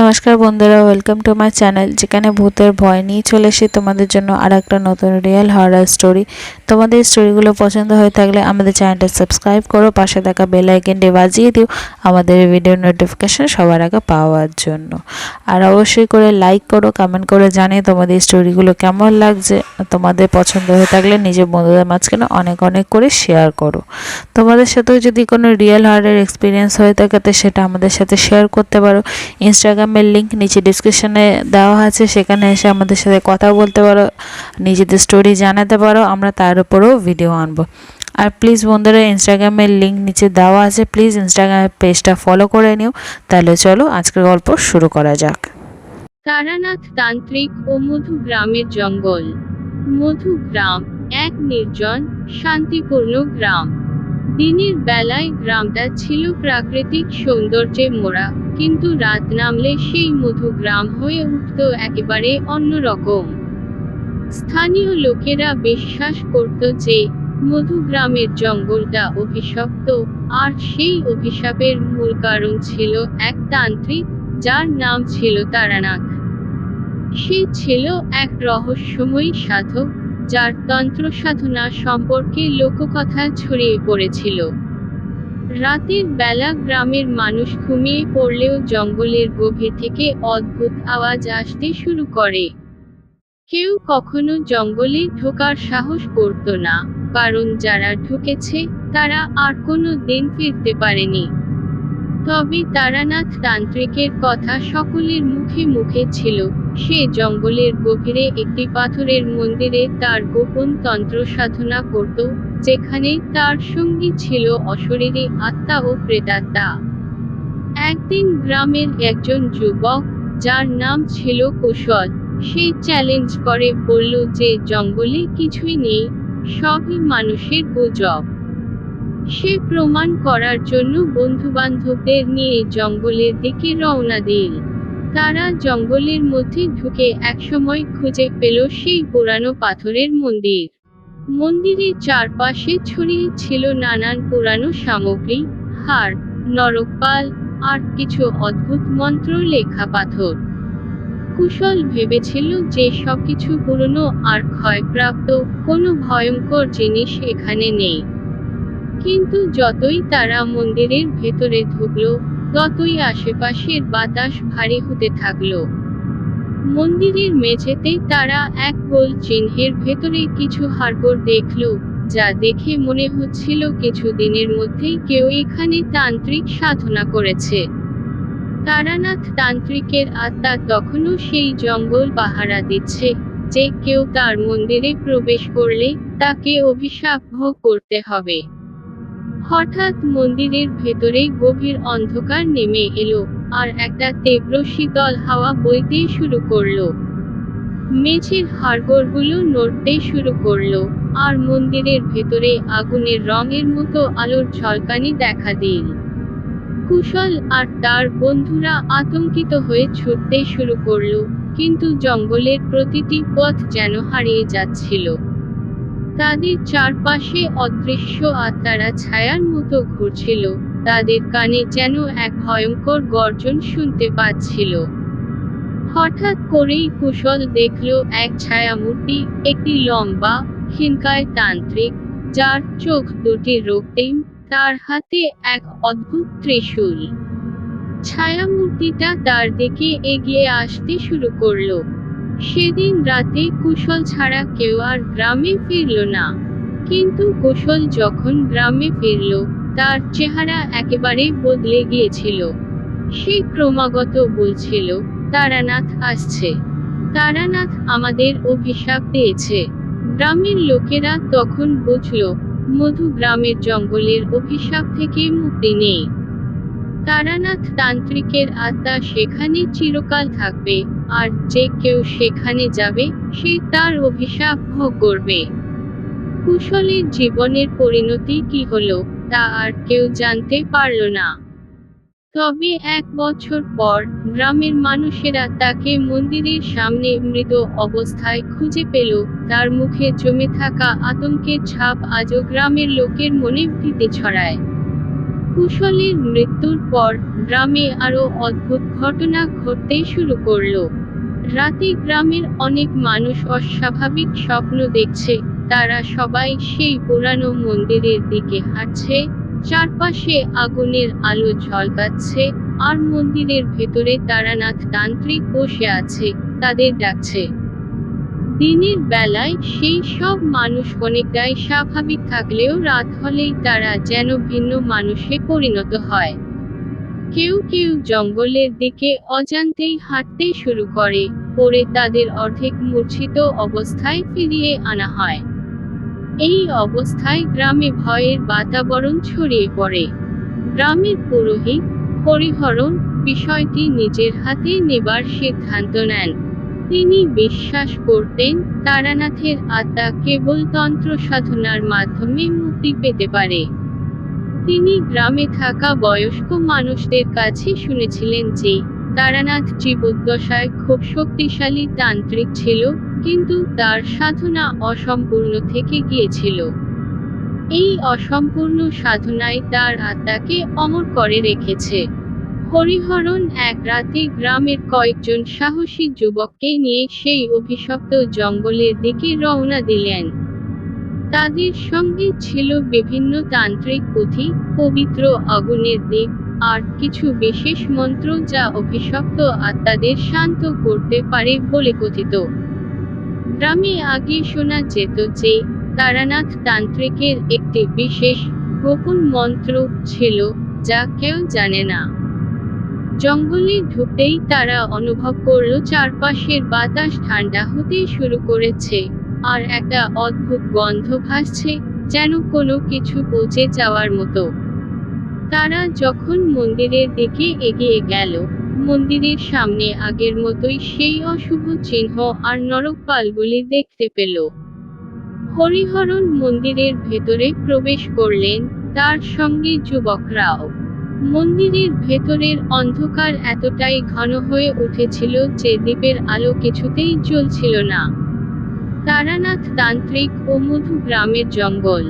নমস্কার বন্ধুরা, welcome to my channel, যেখানে ভূতের ভয় নিয়ে চলে এসে তোমাদের জন্য আর একটা নতুন রিয়েল হরর স্টোরি। তোমাদের স্টোরিগুলো পছন্দ হয়ে থাকলে আমাদের চ্যানেলটা সাবস্ক্রাইব করো, পাশে থাকা বেল আইকনটি বাজিয়ে দিও আমাদের ভিডিও নোটিফিকেশন সবার আগে পাওয়ার জন্য। আর অবশ্যই করে লাইক করো, কমেন্ট করে জানিয়ে তোমাদের স্টোরিগুলো কেমন লাগছে। তোমাদের পছন্দ হয়ে থাকলে নিজের বন্ধুদের মাঝখানে অনেক অনেক করে শেয়ার করো। তোমাদের সাথেও যদি কোনো রিয়েল হরর এক্সপিরিয়েন্স হয়ে থাকে তো সেটা আমাদের সাথে শেয়ার করতে পারো। ইনস্টাগ্রামের লিঙ্ক নিচে ডিসক্রিপশনে দেওয়া আছে, সেখানে এসে আমাদের সাথে কথা বলতে পারো, নিজেদের স্টোরি জানাতে পারো, আমরা তার উপরেও ভিডিও আনবো। আর প্লিজ বন্ধুরা, ইনস্টাগ্রামের লিঙ্ক নিচে দেওয়া আছে, প্লিজ ইনস্টাগ্রামের পেজটা ফলো করে নিও। তাহলে চলো আজকের গল্প শুরু করা যাক। তারানাথ তান্ত্রিক ও মধু গ্রামের জঙ্গল। মধু গ্রাম এক নির্জন, শান্তিপূর্ণ গ্রাম। দিনের বেলায় গ্রামটা ছিল প্রাকৃতিক সৌন্দর্যে মোড়া, কিন্তু রাত নামলে সেই মধু গ্রাম হয়ে উঠত একেবারে অন্যরকম। স্থানীয় লোকেরা বিশ্বাস করত যে মধু গ্রামের জঙ্গলটা অভিশপ্ত, আর সেই অভিশাপের মূল কারণ ছিল এক তান্ত্রিক, যার নাম ছিল তারানাথ। সে ছিল এক রহস্যময়ী সাধক, যার তন্ত্র সাধনা সম্পর্কে লোককথা ছড়িয়ে পড়েছিল। রাতের বেলা গ্রামের মানুষ ঘুমিয়ে পড়লেও জঙ্গলের গভীর থেকে অদ্ভুত আওয়াজ আসতে শুরু করে। কেউ কখনো জঙ্গলে ঢোকার সাহস করত না, কারণ যারা ঢুকেছে তারা আর কোনো দিন ফিরতে পারেনি। তবে তারানাথ তান্ত্রিকের কথা সকলের মুখে মুখে ছিল। সে জঙ্গলের গভীরে একটি পাথরের মন্দিরে তার গোপন তন্ত্র সাধনা করত, যেখানে তার সঙ্গী ছিল অশরীরী আত্মা ও প্রেতাত্মা। একদিন গ্রামের একজন যুবক, যার নাম ছিল কুশল, সে চ্যালেঞ্জ করে বলল যে জঙ্গলে কিছুই নেই, সবই মানুষের গুজব। সে প্রমাণ করার জন্য বন্ধুবান্ধবদের নিয়ে জঙ্গলের দিকে রওনা দিল। তারা জঙ্গলের মধ্যে ঢুকে একসময় খুঁজে পেল সেই পুরানো পাথরের মন্দির। মন্দিরের চারপাশে ছড়িয়ে ছিল নানান পুরানো সামগ্রী, হাড়, নরকপাল, আর কিছু অদ্ভুত মন্ত্র লেখা পাথর। কুশল ভেবেছিল যে সবকিছু পুরনো আর ক্ষয়প্রাপ্ত, কোনো ভয়ঙ্কর জিনিস এখানে নেই। কিন্তু যতই তারা মন্দিরের ভেতরে ঢুকলো, ততই আশেপাশের বাতাস ভারী হতে থাকলো। মন্দিরের মেঝেতে তারা এক গোল চিহ্নের ভেতরে কিছু হাড়গোড় দেখল, যা দেখে মনে হচ্ছিল কিছু দিনের মধ্যেই কেউ এখানে তান্ত্রিক সাধনা করেছে। তারানাথ তান্ত্রিকের আত্মা তখনও সেই জঙ্গল পাহারা দিচ্ছে, যে কেউ তার মন্দিরে প্রবেশ করলে তাকে অভিশাপ ভোগ করতে হবে। হঠাৎ মন্দিরের ভেতরে গভীর অন্ধকার নেমে এলো, আর একটা তীব্র শীতল হাওয়া বইতে শুরু করলো। মেঝের হাড়গোড়গুলো নড়তে শুরু করলো, আর মন্দিরের ভেতরে আগুনের রঙের মতো আলোর ঝলকানি দেখা দিল। কুশল আর তার বন্ধুরা আতঙ্কিত হয়ে ছুটতে শুরু করলো, কিন্তু জঙ্গলের প্রতিটি পথ যেন হারিয়ে যাচ্ছিল। তাদের চারপাশে অদৃশ্য আত্মারা ছায়ার মতো ঘুরছিল, তাদের কানে যেন এক ভয়ঙ্কর গর্জন শুনতে পাচ্ছিল। হঠাৎ করেই কুশল দেখল এক ছায়ামূর্তি, একটি লম্বা, ক্ষীণকায় তান্ত্রিক, যার চোখ দুটি রক্তিম, তার হাতে এক অদ্ভুত ত্রিশূল। ছায়ামূর্তিটা তার দিকে এগিয়ে আসতে শুরু করলো। সেদিন রাতে কুশল ছাড়া কেউ আর গ্রামে ফিরল না। কিন্তু কুশল যখন গ্রামে ফিরল, তার চেহারা একেবারে বদলে গিয়েছিল। সে ক্রমাগত বলছিল, তারানাথ আসছে, তারানাথ আমাদের অভিশাপ দিয়েছে। গ্রামের লোকেরা তখন বুঝল, মধু গ্রামের জঙ্গলের অভিশাপ থেকে মুক্তি নেই। তারানাথ তান্ত্রিকের আত্মা সেখানে চিরকাল থাকবে, আর যে কেউ সেখানে যাবে সে তার অভিশাপ ভোগ করবে। কুশলের জীবনের পরিণতি কি হলো তা আর কেউ জানতে পারল না। তবে 1 বছর পর গ্রামের মানুষেরা তাকে মন্দিরের সামনে মৃত অবস্থায় খুঁজে পেল। তার মুখে জমে থাকা আতঙ্কের ছাপ আজও গ্রামের লোকের মনে ভীতি ছড়ায়। কুশলের মৃত্যুর পর গ্রামে আরো অদ্ভুত ঘটনা ঘটতে শুরু করলো। রাতে গ্রামের অনেক মানুষ অস্বাভাবিক স্বপ্ন দেখছে। তারা সবাই সেই পুরানো মন্দিরের দিকে হাঁটছে, চারপাশে আগুনের আলো ঝলকাচ্ছে, আর মন্দিরের ভেতরে তারানাথ তান্ত্রিক বসে আছে, তাদের ডাকছে। দিনের বেলায় সেই সব মানুষ অনেকটাই স্বাভাবিক থাকলেও রাত হলেই তারা যেন ভিন্ন মানুষে পরিণত হয়। কেউ কেউ জঙ্গলের দিকে অজান্তেই হাঁটতে শুরু করে, পরে তাদের অর্ধেক মূর্ছিত অবস্থায় ফিরিয়ে আনা হয়। এই অবস্থায় গ্রামে ভয়ের বাতাবরণ ছড়িয়ে পড়ে। গ্রামের পুরোহিত হরিহরণ বিষয়টি নিজের হাতে নেবার সিদ্ধান্ত নেন। তিনি বিশ্বাস করতেন তারানাথের আত্মা কেবল তন্ত্র সাধনার মাধ্যমে মুক্তি পেতে পারে। তিনি গ্রামে থাকা বয়স্ক মানুষদের কাছে শুনেছিলেন যে তারানাথ জীবদ্দশায় খুব শক্তিশালী তান্ত্রিক ছিল, কিন্তু তার সাধনা অসম্পূর্ণ থেকে গিয়েছিল। এই অসম্পূর্ণ সাধনাই তার আত্মাকে অমর করে রেখেছে। হরিহরণ এক রাতে গ্রামের কয়েকজন সাহসী যুবককে নিয়ে সেই অভিশপ্ত জঙ্গলের দিকে রওনা দিলেন। তাদের সঙ্গে ছিল বিভিন্ন তান্ত্রিক পুঁথি, পবিত্র আগুনের দ্বীপ, আর কিছু বিশেষ মন্ত্র যা অভিশপ্ত আত্মাদের শান্ত করতে পারে বলে কথিত। গ্রামে আগে শোনা যেত যে তারানাথ তান্ত্রিকের একটি বিশেষ গোপন মন্ত্র ছিল, যা কেউ জানে না। জঙ্গলে ঢুকতেই তারা অনুভব করল চারপাশের বাতাস ঠান্ডা হতে শুরু করেছে, আর একটা অদ্ভুত গন্ধ ভাসছে, যেন কোনো কিছু পচে যাওয়ার মতো। তারা যখন মন্দিরের দিকে এগিয়ে গেল, মন্দিরের সামনে আগের মতোই সেই অশুভ চিহ্ন আর নরকপালগুলি দেখতে পেল। হরিহরণ মন্দিরের ভেতরে প্রবেশ করলেন, তার সঙ্গে যুবকরাও। মন্দিরের ভেতরের অন্ধকার এতটাই ঘন হয়ে উঠেছিল যে দ্বীপের আলো কিছুতেই জ্বলছিল না। তারানাথ তান্ত্রিক ও মধু গ্রামের জঙ্গল।